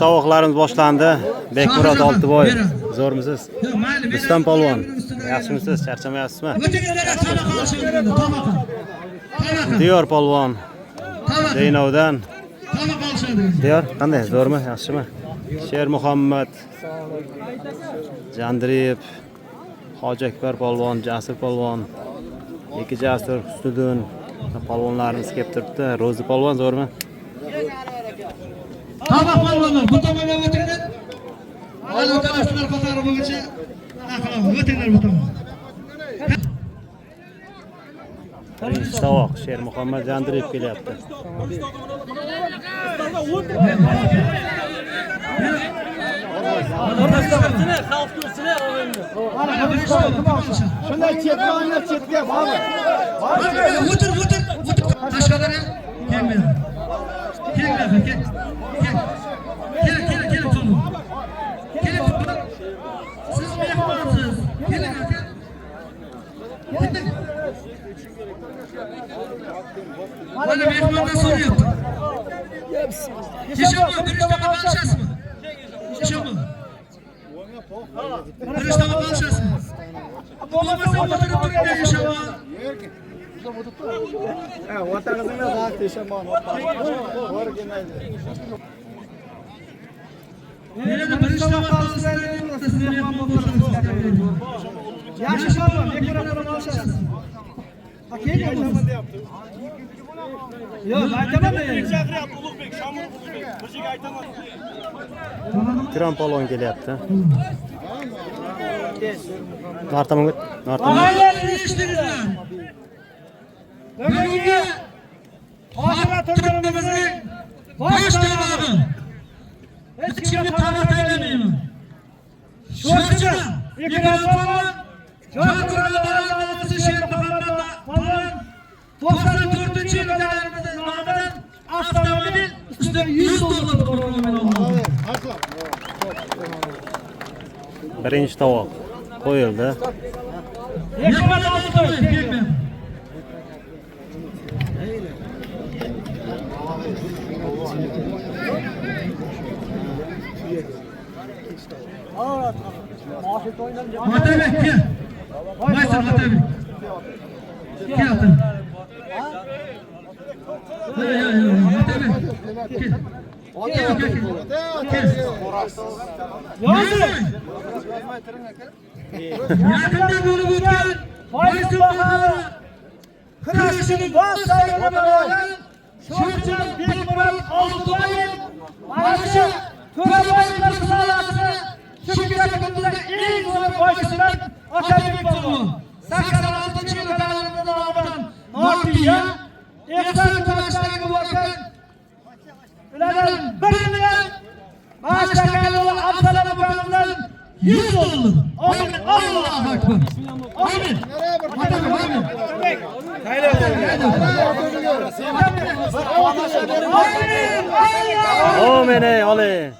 tovuqlarimiz boshlandi. Bekmurod Oltiboy, zo'rmisiz? Rustam polvon, yaxshimisiz? Charchamayapsizmi? Diyor polvon, Deynovdan. Diyor, qanday? Zo'rmi, yaxshimi? Sher Muhammad, Jandriyev, Hoji Akbar polvon, Jasur polvon, ikki Jasur, Husniddin polvonlarimiz kelib turibdi. Ro'zi polvon zo'rmi? Tamam polvonlar, bu tomonga o'tinglar. Hali o'tirasizlar qatori bo'yicha. O'tinglar bu tomonga. Birinchi tovoq Sher Muhammad Jandriyev kelyapti. Shunday chetga o'ynab chetga bobur. O'tir. Tashqarida kelmaydi. Kel. Siz mehmonsiz. Keling aka. Mana mehmondan so'rayapti. Yeshamu, birinchi tomoq olishasizmi? Yeshamu. Birinchi tomoq olishasizmi? Bo'lmasa o'tirib turinglar yeshamu. Vatanimizga zaq deshamon. To'g'ri kelmaydi. Yana birinchi tomoq olsanglar, sizlar mehmon bo'lsangiz. Yaxshi sholman, bekuradan olishasiz. Kelmayapti. Yo'q, aytaman. Chaqiryapti Ulug'bek, Shamol Ulug'bek. Bir joyga aytaman. Kiron polvon kelyapti. Nartamonga, Oilalar eshitdingizlar. Bugungi xotira turganimizning bosh tabog'i. Hech kimga ta'rif aylamayman. Sho'rchi, Ikromxon, Jo'rqurollarimiz Sher Muhammad polvon 94-yillarimiz nomidan avtomobil ustidan $100 qo'yiladi. birinchi tovoq qo'yildi. Mehmon Oltiboy kelmayapti. Otabek kel. Maysar Otabek. Kel. Yaqinda bo'lib o'tgan Maysar kurashining bosh saylovlaridan Sho'rchi Bekmurod Oltiboy mana shu To'raboylar salosini shu kechagacha eng zo'r boshchilar Otabek polvon 86-yillarning nomidan Nortiya ehson kurashdagi bo'lgan ulardan birini Mashtakalov Absalom ukamizdan $100. Amin. Allohu akbar. Amin. Amin ey Ali.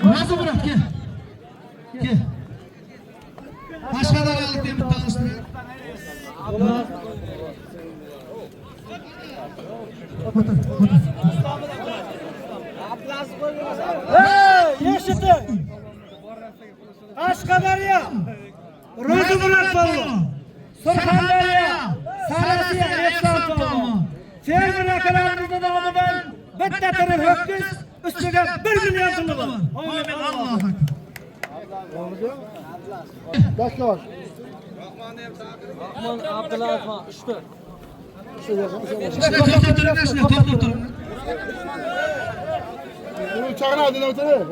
Razı bırak gel. Gel. Başkalar alıp bir tanıştırıyor. Yeşildi. Qashqadaryo. Ro'zimurat polvon. Surxondaryo. Sarasiya ehson polvon. Fermer akalarimizning nomidan bitta tirik ho'kiz ustiga 1 million puli bor. Amin. Allohu akbar. Boshqalar. Rahmon Abdulazov 3ta. To'xtab turing. Chaqiradi, o'tirib.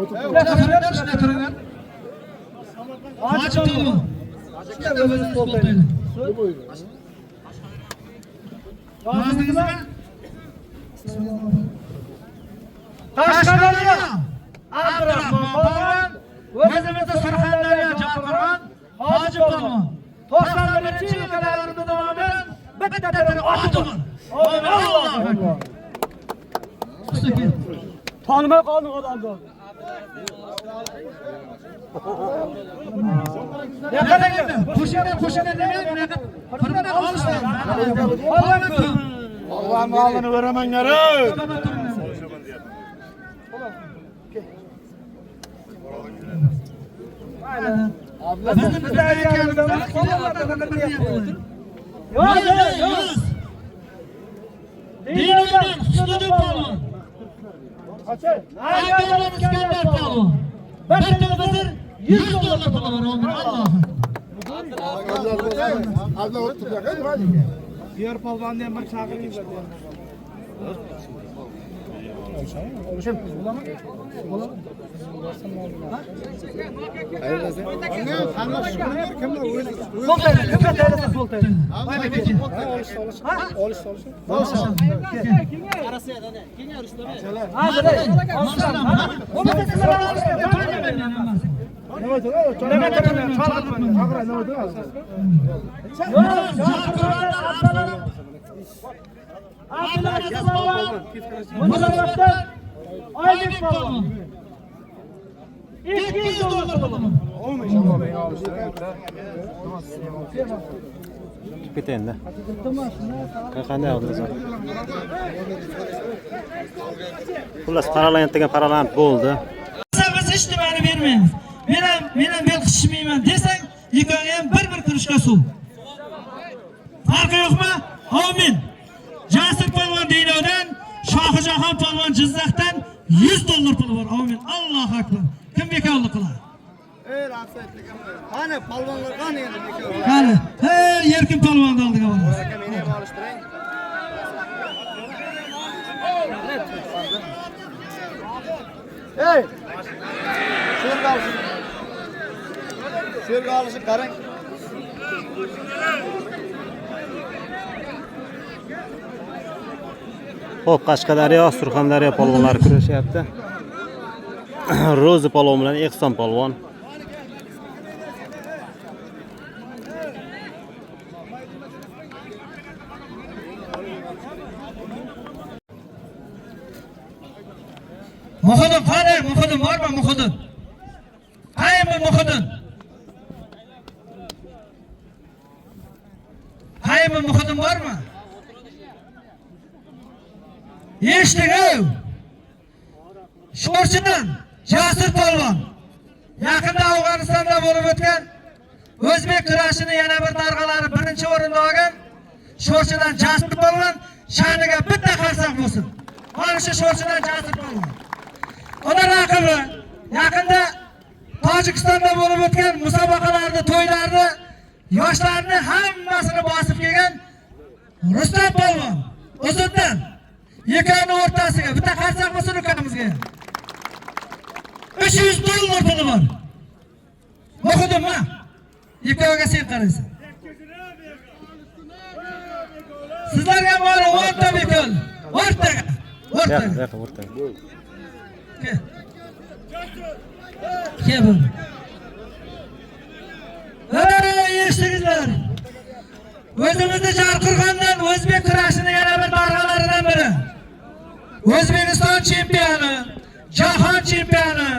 Shunday turinglar. Hoji polvon. Shunday o'zingiz qo'llaydi. Yozingizmi? Qashqadaryo. Abdurahmon polvon. O'zimizda Surxondaryo Jahongir. Hoji polvon. 91-yillarning nomidan bitta tirik oti bor. Amin. Allohu akbar. Tanımay qoldim odamni. Koşana demeyin. Fırından alışlar. Allah'ın malını veremenleri. Biz de ayağımızda var. Yok. Dinlerden üstüdür palon. Ayağımızda İskender palon. Beklemizdir 100 dolar palon olur Allah'ım. Diğer palvan diye bir çağırayım da. Aylık balon. 200 dolar balon. Ketayın da. Qanday oldingiz? Xullas paralanib degan paralanib bo'ldi. Biz hech nimani bermaymiz. Men bel qishmayman desang, yig'anga ham bir kurishga suv. Farqi yo'qmi? Amin. Jasur polvon Dinodan, Shohijahon polvon Jizzaxdan 100 dolar puli bor. Amin. Allohu akbar. Kim bekorlik qiladi? Qani palvonlar qani endi bekor. Qani, Erkin polvonni oldiga boramiz. Meni ham olishtiring. Hey! Şurga alışın qarang. Xo'p, Qashqadaryo, Surxondaryo polvonlari kurashyapti. Ro'zi polvon bilan Ehson polvon. Muhudun qani? Muhudun bormi? Muhudun. Qayermi Muhudun? Qayermi Muhudun bormi? Eshitding-ku? Sho'rchidan Jasur polvon yaqinda Afg'onistonda bo'lib o'tgan o'zbek kurashini yana bir darg'alari birinchi o'rinda olgan Sho'rchidan Jasur polvon sha'niga bitta qarsak bo'lsin. Mana shu Sho'rchidan Jasur polvon. Ona raqibi yaqinda Tojikistonda bo'lib o'tgan musobaqalarda, to'ylarda yoshlarni hammasini bosib kelgan Rustam polvon o'zidan Yekani o'rtasiga bitta qarsak bo'lsin ukamizga. 300 dollar puli bor. O'qidimmi? Yekaga sen qaraysan. Sizlarga bor o'rta bekol. O'rtaga. Kel bu. Eshitdingizlar. O'zimizda Jarqirg'ondan o'zbek kurashini yana bir darg'alaridan biri. O'zbekiston chempioni, jahon chempioni,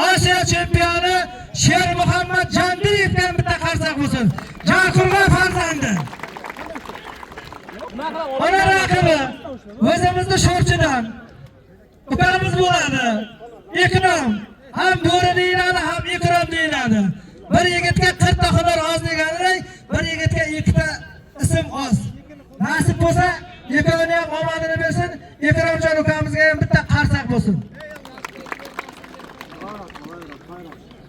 Osiyo chempioni Sher Muhammad Jandiyevdan bitta qarsak bo'lsin. Jarqirg'on farzandi. Ona raqibi o'zimizda Sho'rchidan ukamiz bo'ladi. Ikrom ham bo'ri deyiladi, ham ikrom deyiladi. Bir yigitga 40 ta xudo oz deganidek, bir yigitga 2 ta ism oz. Nasib bo'lsa, ikkovini ham omadini bersin. Ikromjon ukamizga ham bitta qarsak bo'lsin.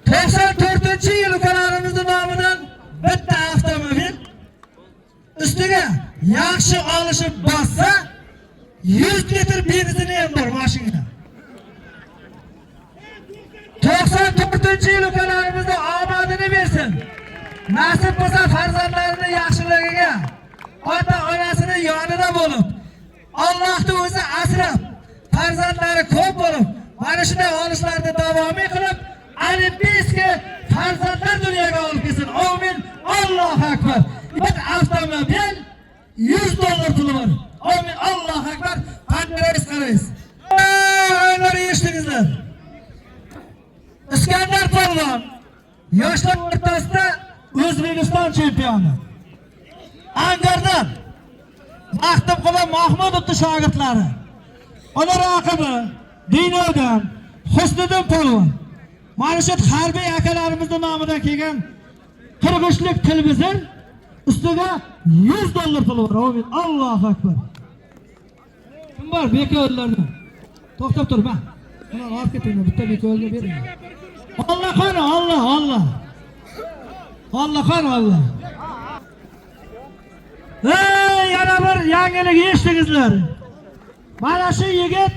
94-yil ukalarimizning nomidan bitta avtomobil ustiga yaxshi olishib bossa 100 litr benzini ham bor mashinada. 94-yil ukalarimizning omadini bersin. Nasib bo'lsa farzandlarini yaxshiligiga, ota-onasini yonida bo'lib, Allohning o'zi asrab, farzandlari ko'p bo'lib, mana shunday olishlarni davomiy qilib, olimpiyaga farzandlar dunyoga olib kelsin. Amin. Allohu akbar. Bir avtomobil 100 dollar puli bor. Amin. Allohu akbar. Qanday qaraysiz? Oylar eshitdingizlar. Iskandar polvon yoshlar o'rtasida O'zbekiston chempioni. Angardan Maxtumquli Mahmudovning shogirdlari. Ular raqibi Dinodan Husniddin polvon. Mana shu harbiy akalarimizning nomidan kelgan qirg'ishlik televizor ustiga $100 pul bor. Amin. Allohu akbar. Kim bor bekorlarni? To'xtab tur, bak. Mana olib ketinglar, bitta bekorga bering. Allah qani, Allah, Allah. Allah qani, Allah. Yana bir yangilik eshitdingizlar. Mana shu yigit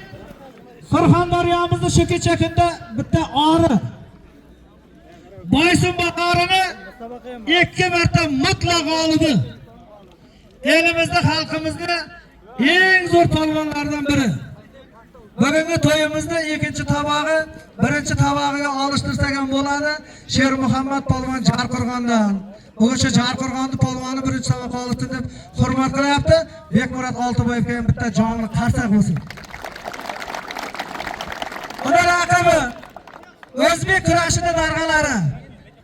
Surxondaryomizning shu kecha kunda bitta ori Boysun Baqorini 2 marta mutlaq g'olibi. Elimizda xalqimizning eng zo'r polvonlardan biri. Bugungi to'yimizda ikkinchi tabog'i, birinchi tabog'iga olishtirsak ham bo'ladi. Sher Muhammad polvon Jarqo'rg'ondan. O'sha Jarqo'rg'onning polvoni birinchi tabog'i olishdi deb hurmat qilyapti. Bekmurod Oltiboyevga ham bitta jonli qarsak bo'lsin. Ular raqibi o'zbek kurashida darg'alari.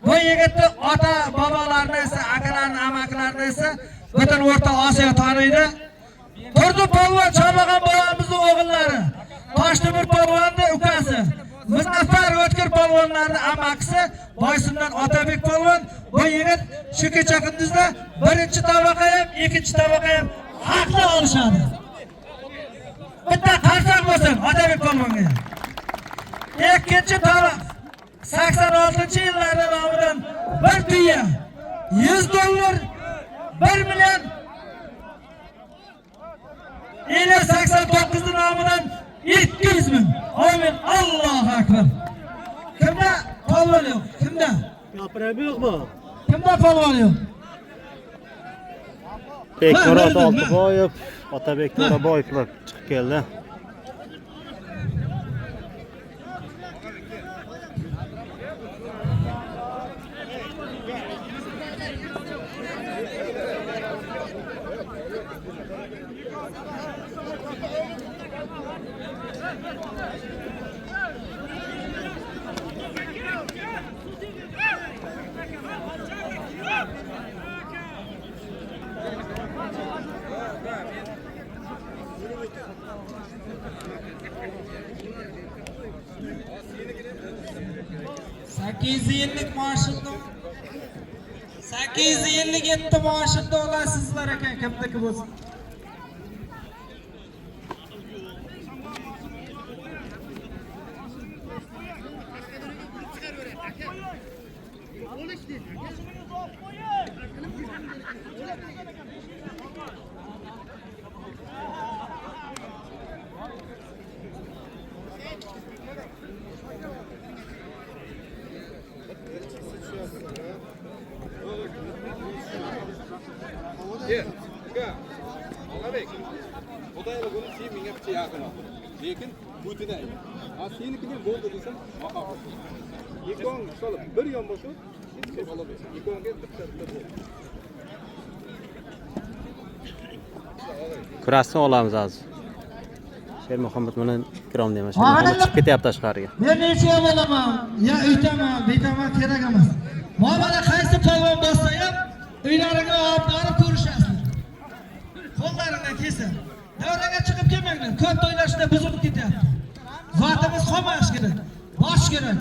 Bu yigitni ota bobolarni esa, akalarni, amakilarni esa butun O'rta Osiyo taniydi. Turdi polvon Chormag'on bolamizning o'g'illari. Toshtemir polvonning ukasi. Muzaffar O'tkir polvonlarning amakisi Boysundan Otabek polvon. Bu yigit shu kecha kunduzda birinchi tabaqa ham, ikkinchi tabaqa ham haqli olishadi. Bitta qarsak bo'lsin Otabek polvonga. Ikkinchi tabaq 86-yillarda nomidan bir tuya $100, 1 million 89 nomidan 200 ming. Amin. Allohu akbar. Kimda polvon yo'q? Kimda? Gapirib yo'qmi? Kimda polvon yo'q? Bekmurod Oltiboyev, Otabek To'raboyevlar chiqib keldi. Yillik maaşında 8 yillik etti maaşında olasizlar ekan kimniki bo'lsin. Lekin Putin senikini bo'ldi desam, ekon solib bir yon bo'lsa, hech kim olmaydi. Ekonga bitta bo'ldi. Kurasni olamiz hozir. Sher Muhammad buni ikrom deyman. Sher Muhammad chiqib ketyapti tashqariga. Men necha bo'laman? Ya uytaman, betaman kerak emas. Mana qaysi polvon bo'lsa ham uylariga olib borib ko'rishasizlar. Qo'llaringdan kelsa davraga chiqib kelmanglar. Ko'p to'ylashda buzilib ketyapti. Zotimiz qolmash kerak. Bosh kerak.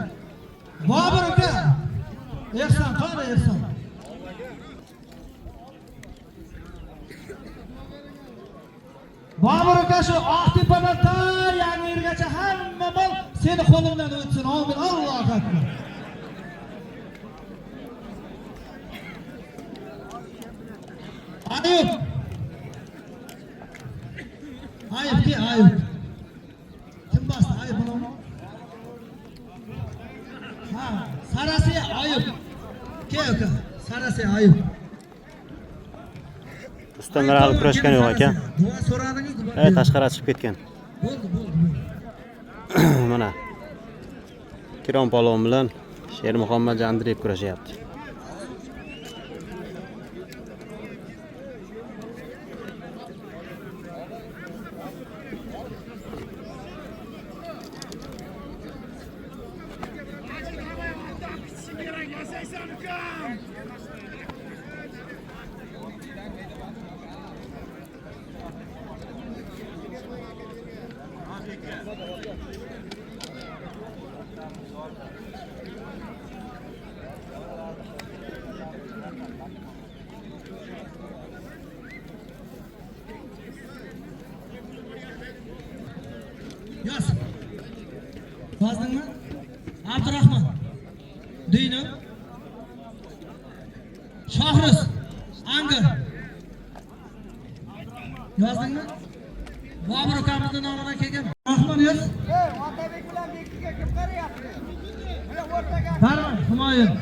Bobur aka. Ehson, qani Ehson. Bobur aka shu Oqtepadan ta Yangiyo'lgacha hamma mol seni qo'lingdan o'tsin. Amin. Allohu akbar. Ayub. Ayub ki Ayub. Kim bastı Ayub bunu? Ha, Sarasi Ayub. Ki aka, Sarasi Ayub. Ustamlar hali kurashgan yo'q ekan. Duo so'radingiz-ku. Tashqariga chiqib ketgan. Bo'ldi. Mana Kirom polvon bilan Sher Muhammad Jandriyev kurashyapti. Yoz. Yozdingmi? Abdurahmon. Deyni. Shohriz. Angir. Yozdingmi? Bobur ukamizning nomidan kelgan. Rahmon yoz. Otabek bilan Bekkiga kim qarayapti? Mana o'rtaga. Farmon, Humoyun.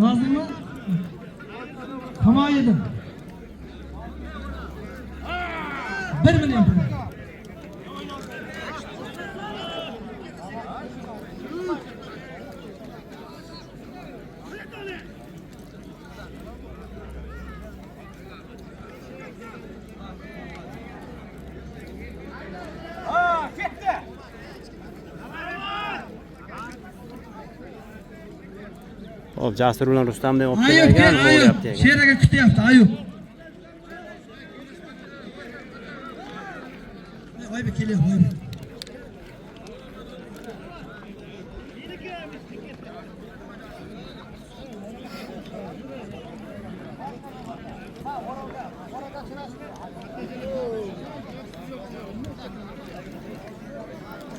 Yozdingmi? Humoyun. 1 million pul. Hop, Jasur bilan Rustamni olib Ayub, kelgan, Ayub. bo'lyapti. Sheraga kutyapti, Ayub. Ayub kelyapti, Ayub.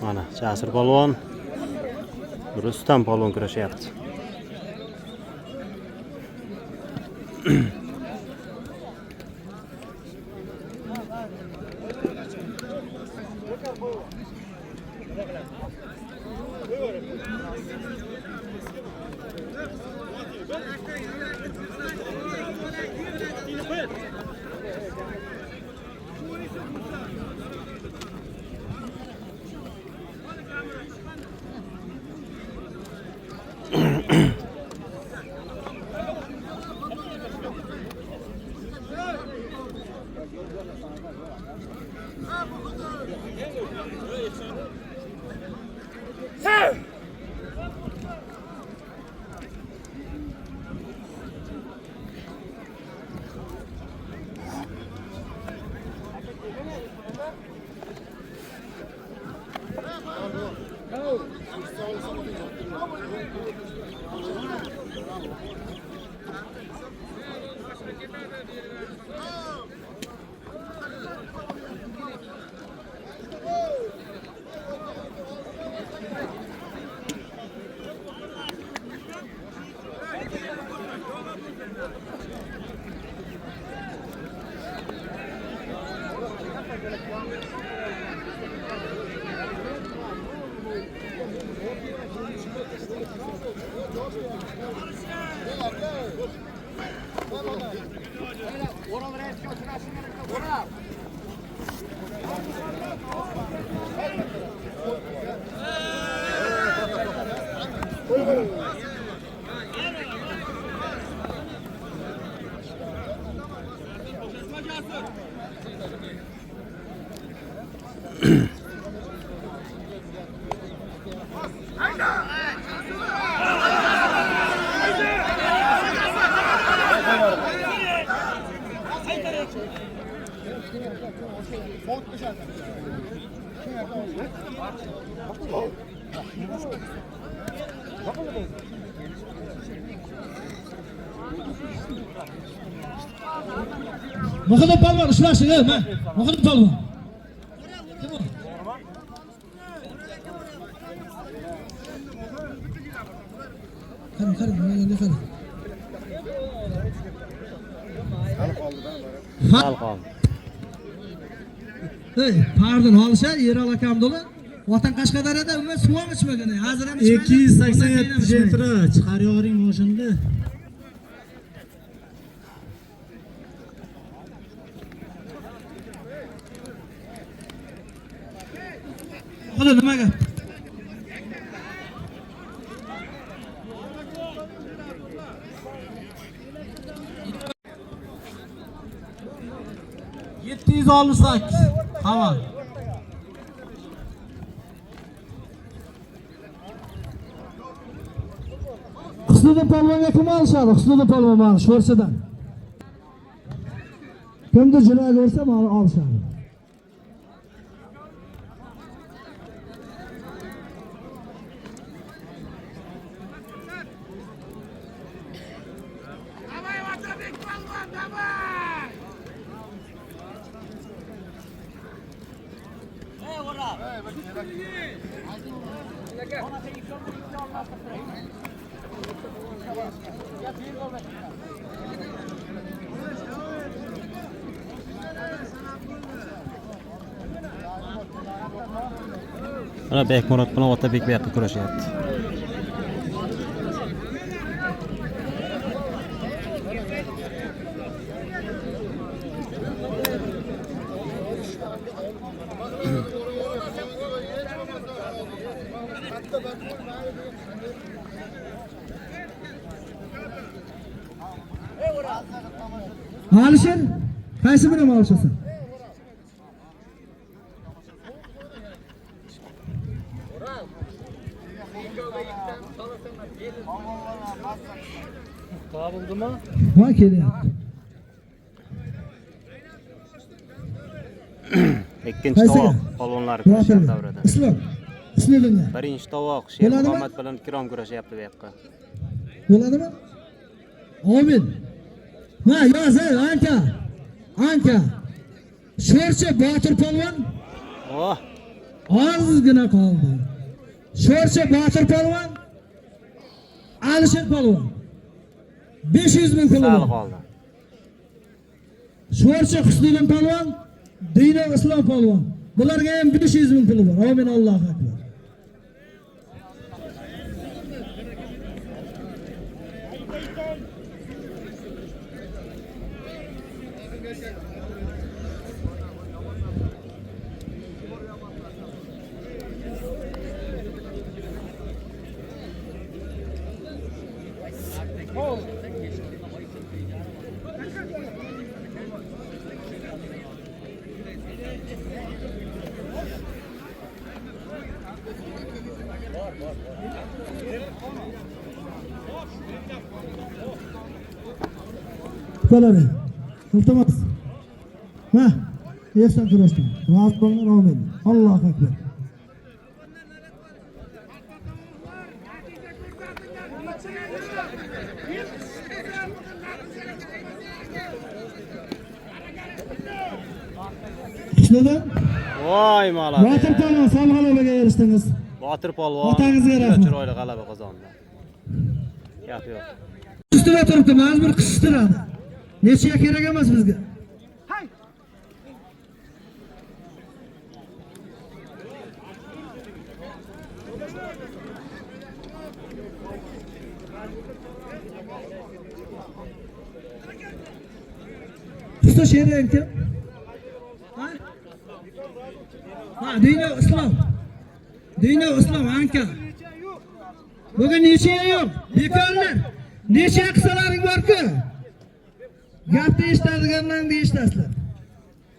Mana Jasur polvon, Rustam polvon kurashyapti. Muhidin polvon ishlashin, men. Muhidin polvon. Qani, mana endi qani. Hal qoldi. Ey, pardon, olsa Yerol akam doli. Vatan Qashqadaryoda umuman suv ham ichmagan. Hozir ham ichmagan. 287 litr chiqar yoring moshinda. Qo'li nimaga? Yetti yuz olsak, tamam. Husniddin polvonga kim olishadi? Husniddin polvon mana shu o'rsadan. Kimdir jinoyat bo'lsa, mana olishadi. Mana Bekmurod bilan Otabek bu yoqqa kurashyapti. Alisher, qaysi bilan olishasan? Topildimi? Ha, kelyapti. Ikkinchi Qaysiga? tovoq polvonlar kurashyapti davrada. Islom. Bismillah. Birinchi tovoq Sheikh Bo'ladimi? Muhammad bilan Ikrom kurashyapti bu yoqqa. Bo'ladimi? Amin. Ma, yoz, anka. Anka. Sho'rchi Botir polvon Oh, ozgina qoldi. Sho'rchi Botir polvon, Alisher polvon 500 ming puli sal bor. qoldi. Sho'rchi Husniddin polvon, Dino Islom polvon. Bularga ham 500 ming puli bor. Amin, Allohu akbar. Qoladi. Iltimos. Ha, yesam turasizlar. Vaqt bo'lgan amin. Allohu akbar. Ishladim. Voy malak. Botir polvon sal g'alabaga erishdingiz. Botir polvon Otangizga juda rahmat. chiroyli g'alaba qozondi. Gap yo'q. Ustida turibdi, majbur qistiradi. Necha kerak emas bizga. Usta she'ri kim? Ha, Dino Islom. Dino Islom anka. Bugun necha yo'q? Bekorlar. Necha qisalaring bor-ku? Gapni eshitadiganlarni deyishtasizlar.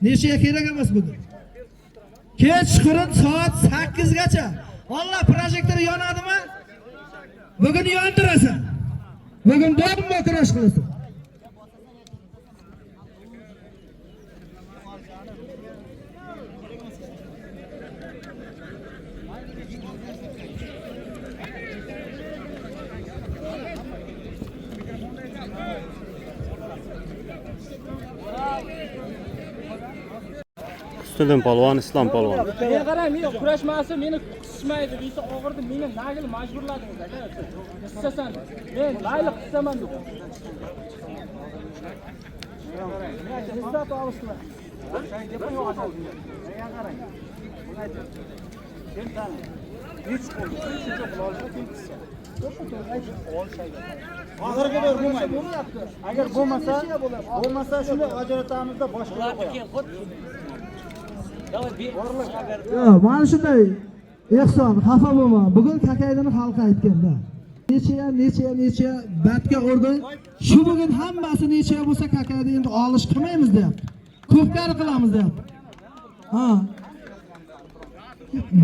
Necha kerak emas bugun. Kechqurun soat 8 gacha. Allah projektor yonadimi? Bugun yondirasan. Bugun bomba kurash qilasan. Husniddin polvon, Islom polvon. Men qarang, men kurashmasa meni qisishmaydi deysa, og'irdi, meni nagil majburladingiz aka. Qisasan. Men mayli qisaman dedim. Izzat olishlar. Gapim yo'q aka. Menga qarang. Buni ayting. Sen tan. Hech qo'l. Shuncha pul olsa kim qissa? Oxirgi bir bo'lmaydi. Agar bo'lmasa shuni ajratamizda boshqa qo'yamiz. Yo, mana shunday ehson, xafa bo'lma. Bugun Kakaydini xalqi aytganda. Necha batga urdi. Shu bugun hammasi necha bo'lsa Kakayda endi olish qilmaymiz deyapti. Ko'pkari qilamiz deyapti. Ha.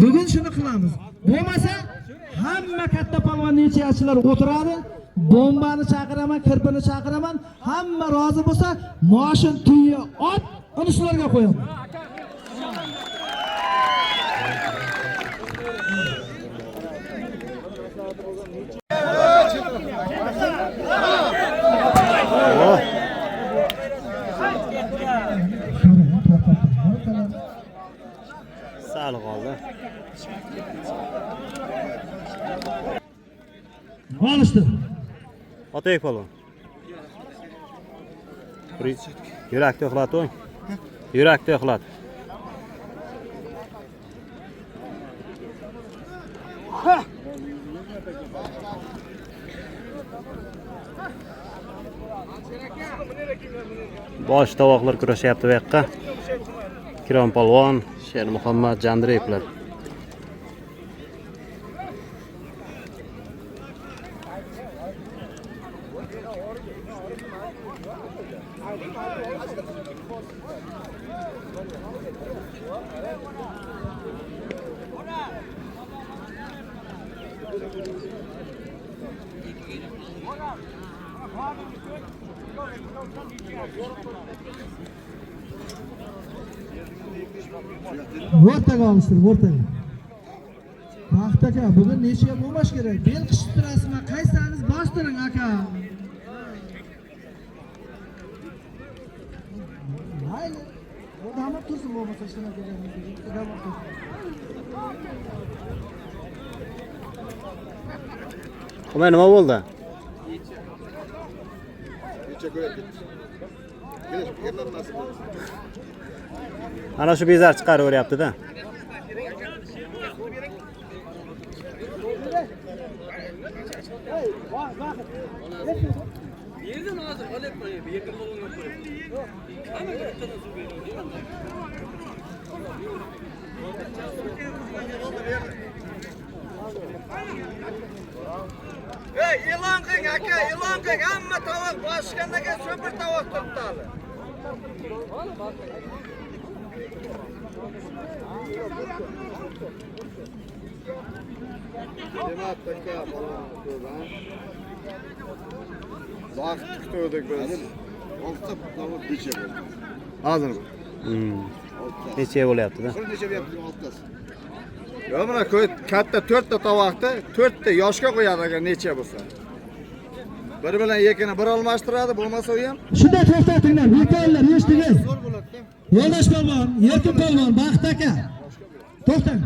Bugun shuni qilamiz. Bo'lmasa hamma katta polvon nechachilar o'tiradi. Bombani chaqiraman, kirpini chaqiraman. Hamma rozi bo'lsa, moshin tuyi ot, uni shularga qo'yaman. Sağlık oldu. Alıştı. Otayık polvon. Yurakda uxlat o'ng. Yurakda uxlat. Bosh tovoqlar kurashyapti bu yoqqa. Kirom polvon, Sher Muhammad Jandreyevlar. O'rtaga olishtir, o'rtaga. Vaqt aka, bugun necha bo'lmash kerak? Bel qishib turasizmi? Qaysaniz bostiring aka. Mayli. Odamlar tursin bo'lmasa ishlar kerak. Odamlar tursin. Qomay nima bo'ldi? Necha ko'radi? Kelib, nasib bo'ldi. Ana shu bezar chiqaraveryapti-da. Yerdan hozir olib qo'yib, bu yerga qo'lga qo'yib. Hamma bittadan suv beradi. Ey, e'lon qiling aka, e'lon qiling. Hamma tovoq boshgandan keyin super tovoq turibdi hali. Demak, aka, polvon. Vaqt kutuvdik biz. Olti tovoq necha bo'ldi? Hozir. Necha bo'lyapti-da? Bir necha bo'lyapti oltitasi? Yo, mana katta 4 ta tovoqni 4 ta yoshga qo'yadi agar necha bo'lsa. Bir bilan ikkini bir almashtiradi, bo'lmasa u ham Shunday to'xtatinglar, yekanlar, eshitdingiz? Yo'ldosh polvon, Erkin polvon, Baxt aka. To'xtang.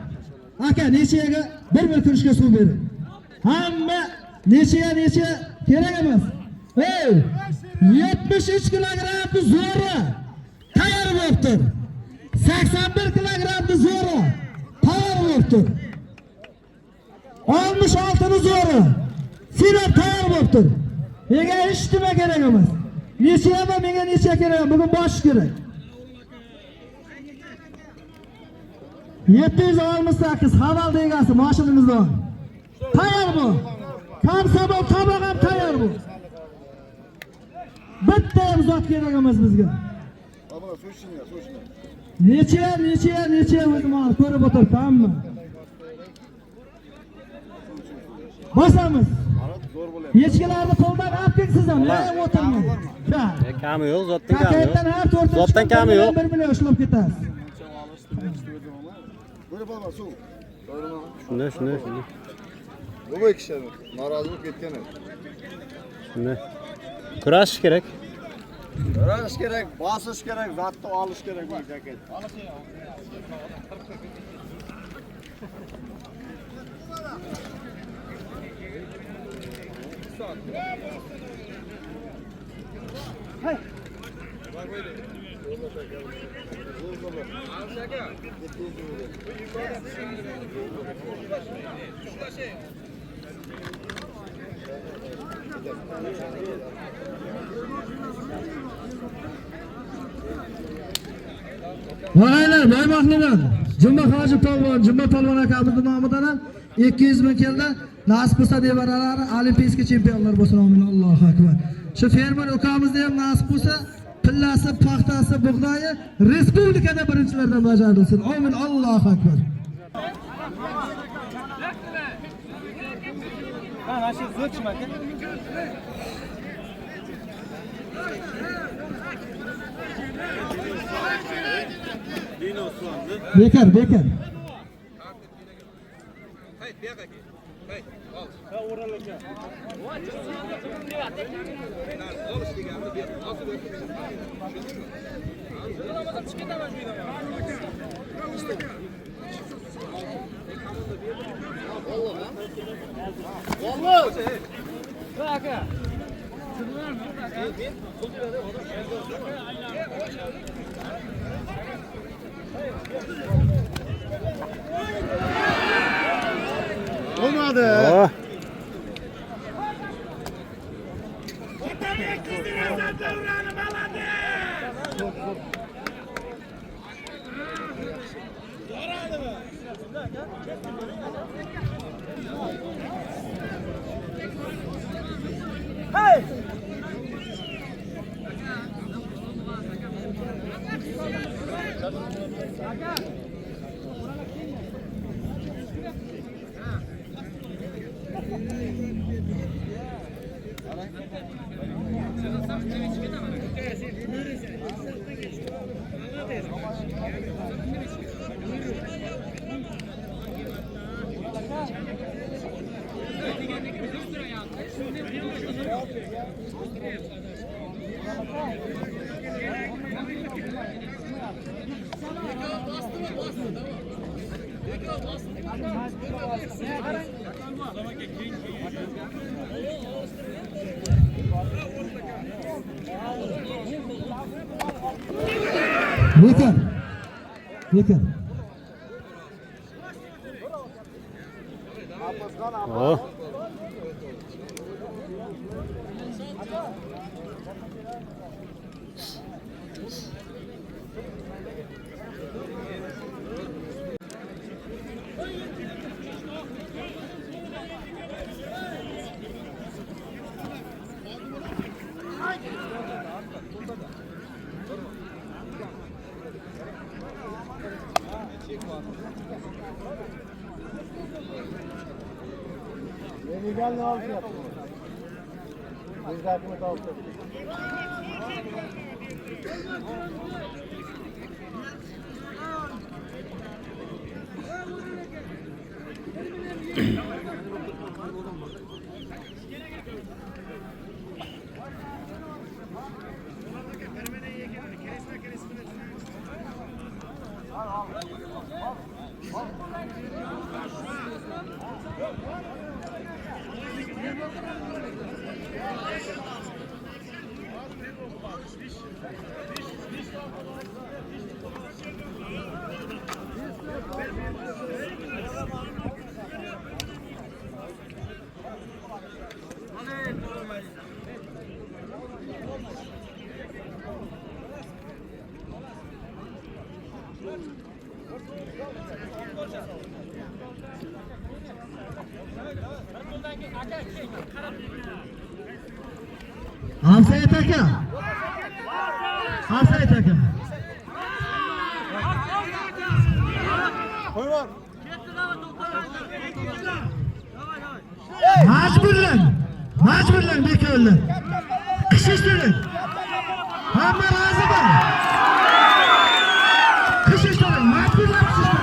Aka, nechaga bir kurishga suv bering. Hamma necha kerak emas. Ey, 73 kilogramni zo'ri tayyor bo'libdi. 81 kilogramni zo'ri tayyor bo'libdi. 66 ni zo'ri sinab tayyor bo'libdi. Menga hech nima kerak emas. Necha ham menga necha kerak, bugun bosh kerak. 768 haval degasi mashinamizdan. Tayyor bu. Kamsabol tovoq ham tayyor bu. Bitta ham zot kerak emas bizga. Abla so'shinglar. Necha o'zim hozir ko'rib o'tiribmanmi? Bosamiz. Zo'r bo'lyapti. Echkilarni qo'ldan olib kelsiz ham, o'tirmang. Kami yo'q, zotdan kami Paketdan yo'q. har to'rtta Zotdan kami yo'q. 1 million ishlab ketasiz. Böyle bo'lma, suv. Shunday. Bu bo'y kishi norozi bo'lib ketgan edi. Shunday. Kurashish kerak. Qarash kerak, bosish kerak, zotni olish kerak bu jaket. Vaylar, Baymaqlilar. Jumma Hoji polvon, Jumma polvon akamizning nomidan ham 200 ming keldi. Nasib bo'lsa devaralari olimpiya chempionlar bo'lsin. Amin. Allohu akbar. Shu fermer ukamizda ham nasib bo'lsa pillasi, paxtasi, bug'doyi respublikada birinchilardan bajarilsin. Amin. Allohu akbar. Mana shu zo'chma aka. Bekar. Hayt, bu yoqqa kel. Hayt, ol. Ha, o'ralaka. Olish deganni ber. Hozir o'tib. Olmadı. Oh. Lekin. Oh. Gel ne altı yaptın? Biz de hakkımı tavsiye. Afsayet aka. Afsayet aka. Majburlan bekorlar. Qishishtiring. Hamma rozimi? Qishishtiring, majburlan qishishtiring.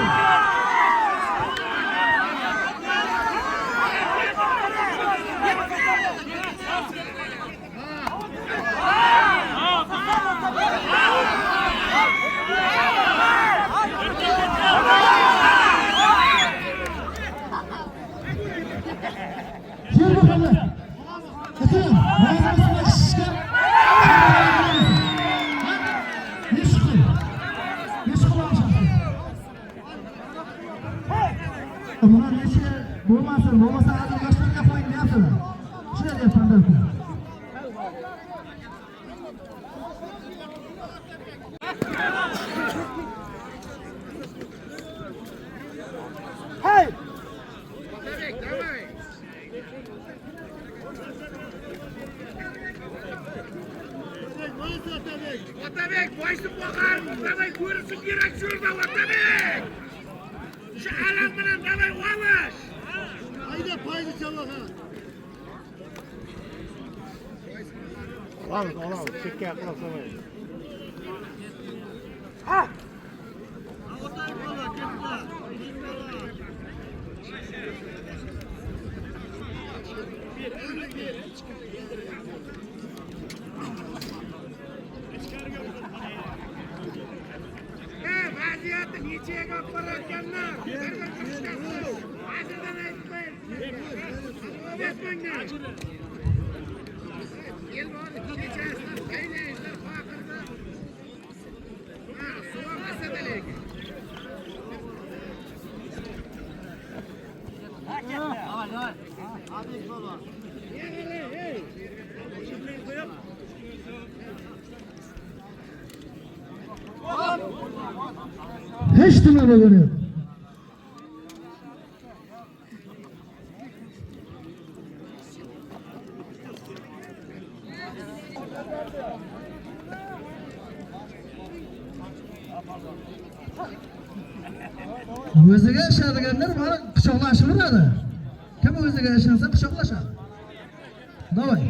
Gel bakalım. Bakın, mağazasına şişken. Ne şükür? Ne şükür alacaksın? Buna neçe bulmasa hazır başlarına koyun ne yapsınlar? Şöyle yapanlar ki. Hey! Otabek, boysun bakar, davay ko'rsin kerak şurada Otabek. Şu alam bilan davay olash. Hayda payni chavaga. Olamiz, chekka qilasan. Ha! Vaziyat Nechega olib borayotganlar? Bergan turishgansiz. Hozirdan aytmang. Aytmanglar. El bor, kechasizlar, qaynaysizlar, faqirlar. Ha, suv olmasa lekin. Hech nima bo'lgani yo'q. O'ziga ishlaydiganlar mana quchoqlashaveradi. Kim o'ziga ishlansa quchoqlashadi. Davay.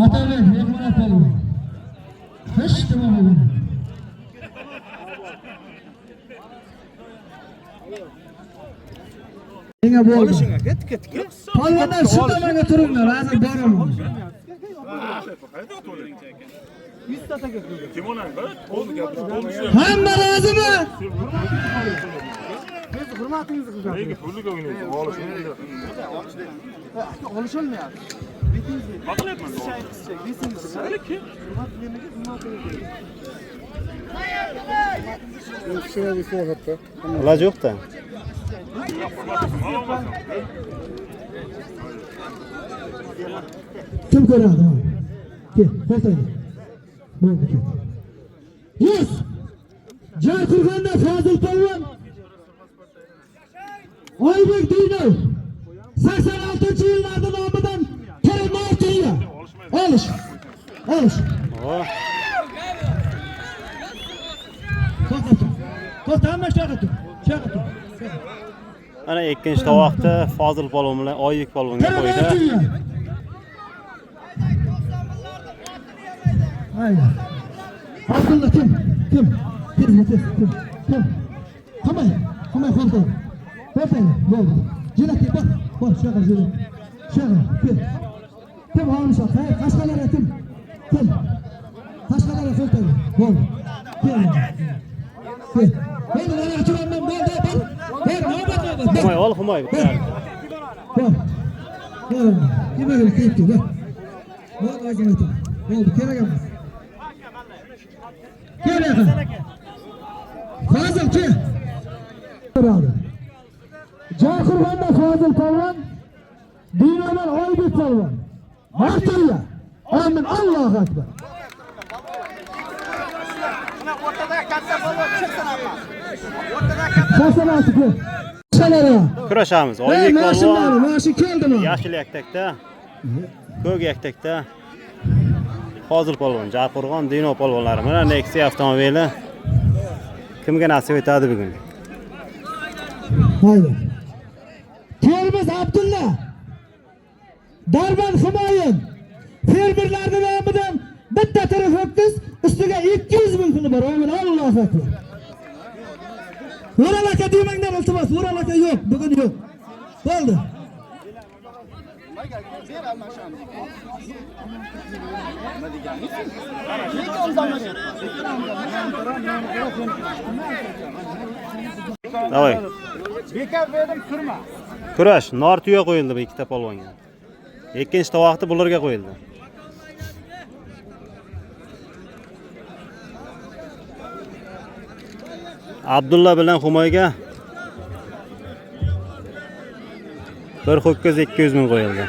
Otabek mehmonat bo'ldi. Hech nima bo'lmadi. Menga bo'ldi. Ket. Polvonlar shu tomonga turinglar, hozir boraman. 100 ta taka qo'ydi. Hamma rozimi? Siz hurmatingizni qilasiz. Nega pullik o'ynaysiz? Olishilmayapti. Betingizni. Maqlayapman. Betingizni. Kim? Hurmat bermaga hurmat beradi. Iloji yo'q-da. Kim ko'radi? Kel, qo'ying. Bo'ldi ket. Yuz. Joy qurganda Fozil polvon. Oybek Dinov. 86-yillarda nomidan Kelmoqchiya. Olish. To'xta, hamma shunaqa tur. Ana ikkinchi tovoqda Fozil polvon bilan Oybek polvonga qo'ydi. Aynen. Abdullah kim? Kamay koltuğa. Befendi, oldu. Cilaki bak, şaka jilet. Şaka, kim almış o? Kaşkalara kim? Kaşkalara koltuğa. Oldu. Gel. Ben nereye açıyorum ben? Ben ne yapacağım? Humay. Bak. Kime göre keyifli bak. Bak ağzını etim. Oldu, kere gelmez. Gel yakın. Fazıl ki. Cahkurvan'da Fazıl polvon, Dino'dan Oybek polvon. Martilla. Amin. Allahu Ekber. Kurashamiz. Oybek polvon Mashi keldimi? yashil yaktakda, ko'k yaktakda Fozil polvon, Jaqurg'on, Dino polvonlari. Mana Nexia avtomobili kimga nasib etadi bugun? Haydi. Kelmiz Abdulla. Darban Humoyun fermerlarning nomidan bitta taraf ho'kiz ustiga 200 ming puli bor. Allohu akbar. Vural aka demanglar iltimos. Vural aka yo'q, bugun yo'q. Bo'ldi. Davay. Bekor berdim, turma. Kurash, nor tuya qo'yildi bu ikkita polvonga. Ikkinchi tovoqni bularga qo'yildi. Abdulla bilan Humoyga bir ho'kiz 200 ming qo'yildi.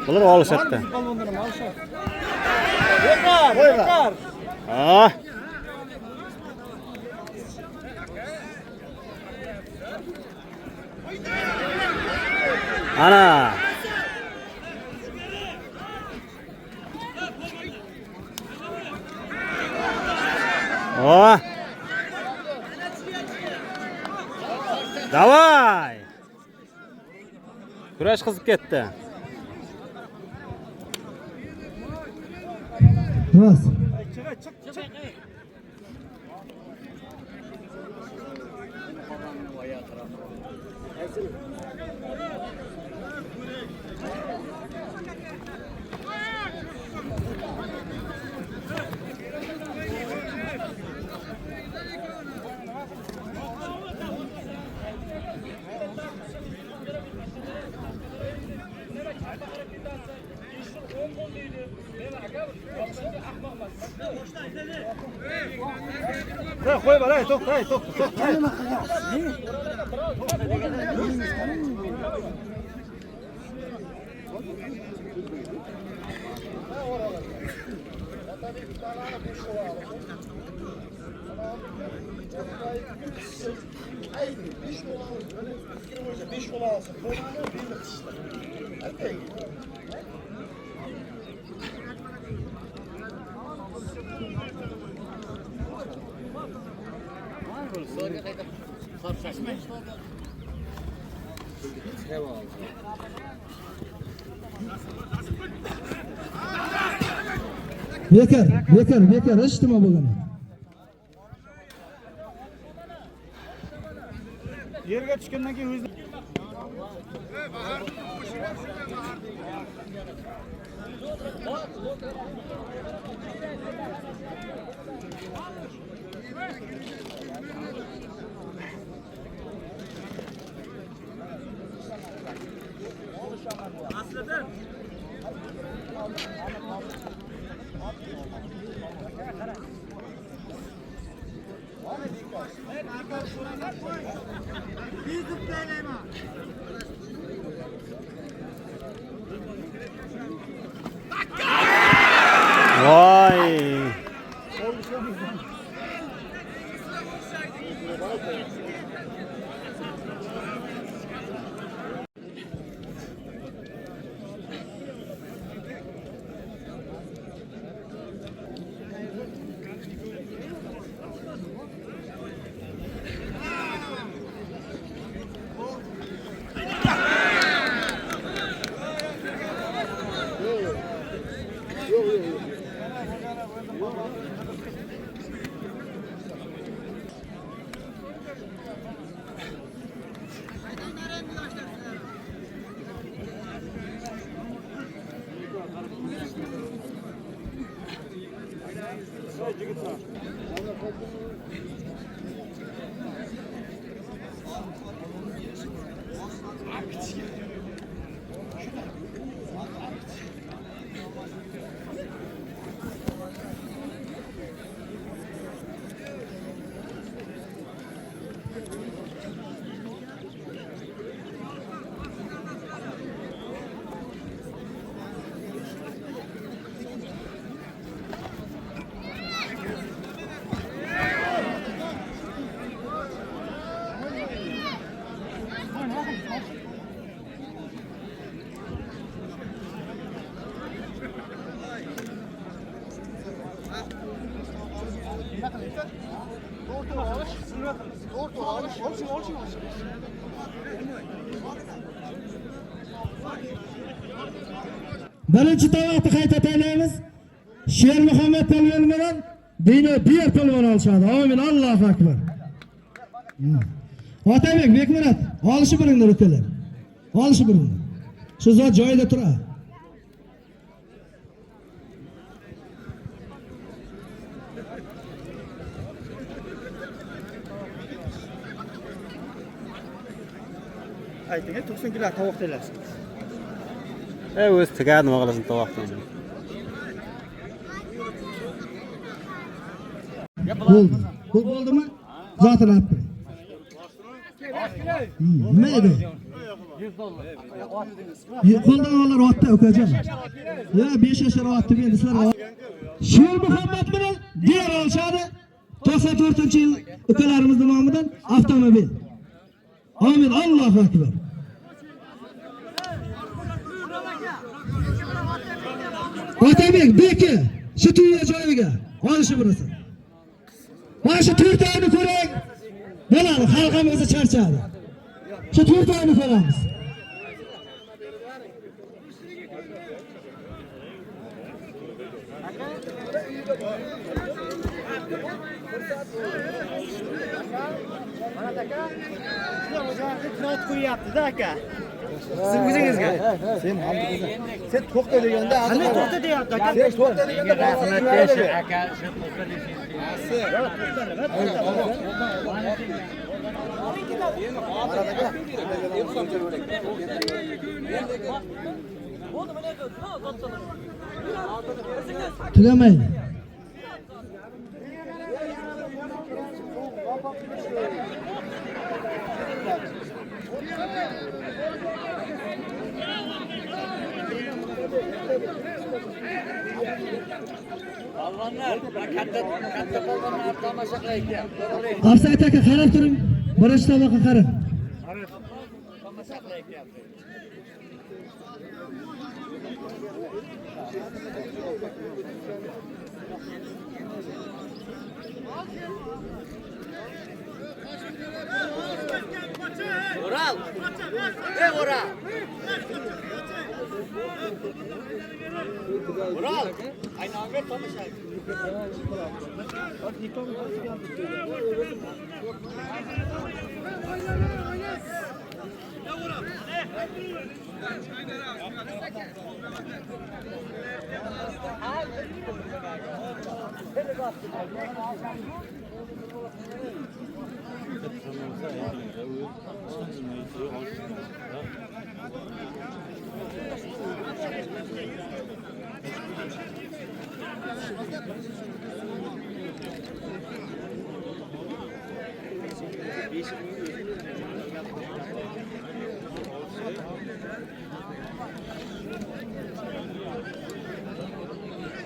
Bular olishadi. Bekor. Ah. Ana. Oh. Davay. Kurash qizib ketdi. Rost. Qo'y bola, to'xta. Bekor, eshitdimi bo'lgani? Yerga tushgandan keyin o'zi Vay. Birinchi tovoqni qayta taylaymiz. Sher Muhammad polvon bilan Dino Diyor polvon olishadi. Amin, Allohu akbar. Otabek, Bekmurat, olishi biringlar ukalar. Olishi biringlar. Shu zot joyida turadi. Ayting, 90 kilo tovuq taylarsiz. O'zi tegadi nima qilasan tovoqdan. Bo'ldi. Ko'p bo'ldimi? Zotini olib turing. Nima edi? Qo'ldan olar otdi ukajon. Ya 5 yashar otdi men sizlarga. Sher Muhammad bilan Diyor olishadi. 94-yil ukalarimiz nomidan avtomobil. Amin, Allohu akbar. Otabek, beki, shu tuya joyiga olishi burasi. Mana shu 4 oyni ko'ring. Bo'ladi, xalqimiz charchadi. Shu 4 oyni ko'ramiz. Kiraat qo'yapti-da aka. Siz o'zingizga. Sen ham sen to'xta deganda, qanday to'xta deyapti aka? Sen to'xta deganda aka, shu to'xta deyapti. Tugamaydi. Polvonlar, katta polvonlar tomosha qilayotgan. Afsayt aka, qarab turing. Birinchi tovoqqa qarab. Tomosha qilayotgan. Oral. Oral. Oral. Aynamga tomosha.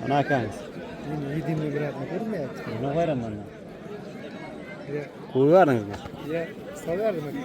Ana akangiz. Yedimli biratni ko'rmayapti. Nima qo'yaraman men? Qo'yvaringizlar. Ya, solardim aka.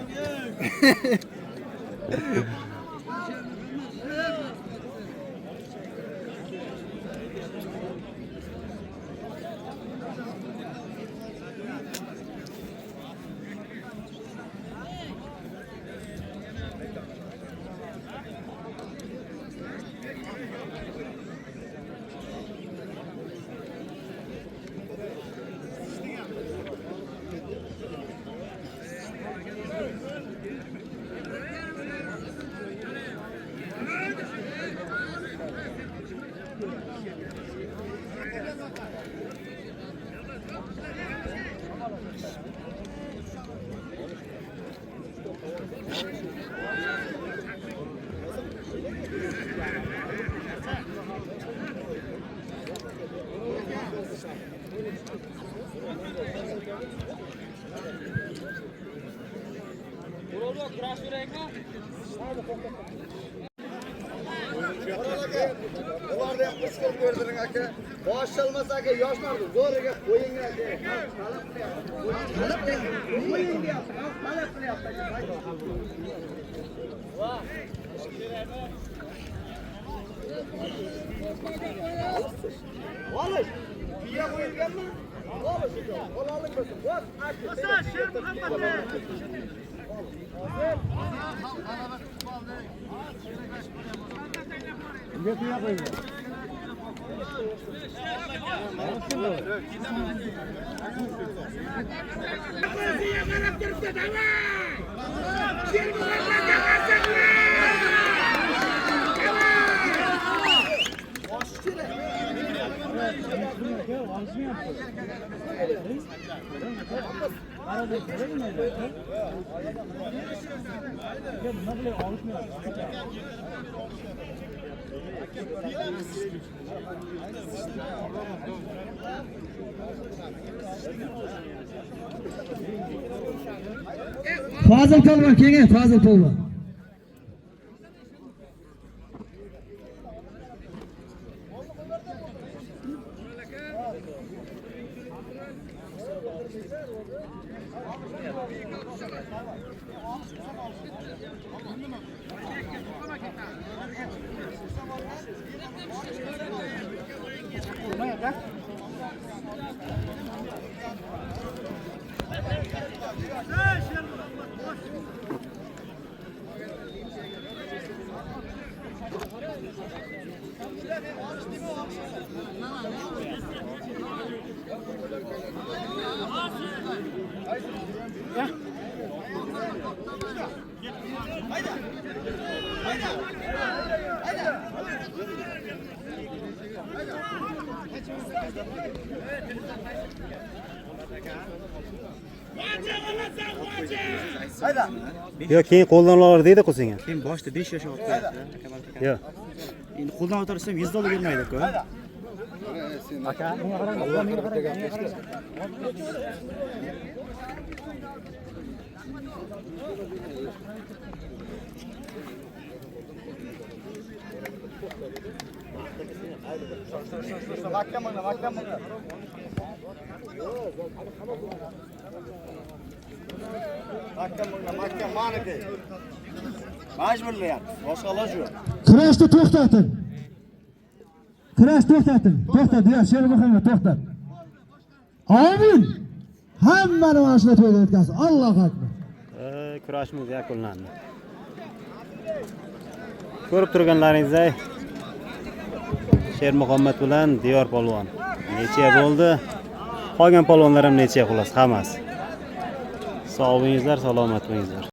Ularda ham qo'shib ko'rdiring aka. Bosh chalmasa aka, yoshlarni zo'riga qo'ying aka. Talab qilyapti. Qo'ying deyapti. Talab qilyapti aka. Olish. Biya qo'yilganmi? Ko'ziga qarab turibdi, davay! Shermurodlarga qarsaklar! Fazıl polvon kelgan, Fazıl polvon. Yo'q, keyin qo'ldan olar deydi qo'singa. Keyin boshda 5 yosh olib qo'yadi. Yo'q. Endi qo'ldan o'tirsam $100 bermaydi-ku. Aka, menga qarang, menga qarang. Mahkam maniki. Majburlayapti. Boshqa iloji yo'q. Kurashni to'xtating. Kurash to'xtating. To'xtat, ya Shermuhammad to'xtat. Amin. Hammani mana shunday to'yda o'tkazsin. Allohu akbar. Kurashimiz yakunlandi. Ko'rib turganlaringizdek Shermuhammad bilan Diyor polvon necha bo'ldi? Qolgan polvonlar ham necha xulos hammasi. Sog' bo'lingizlar, salomat bo'lingizlar.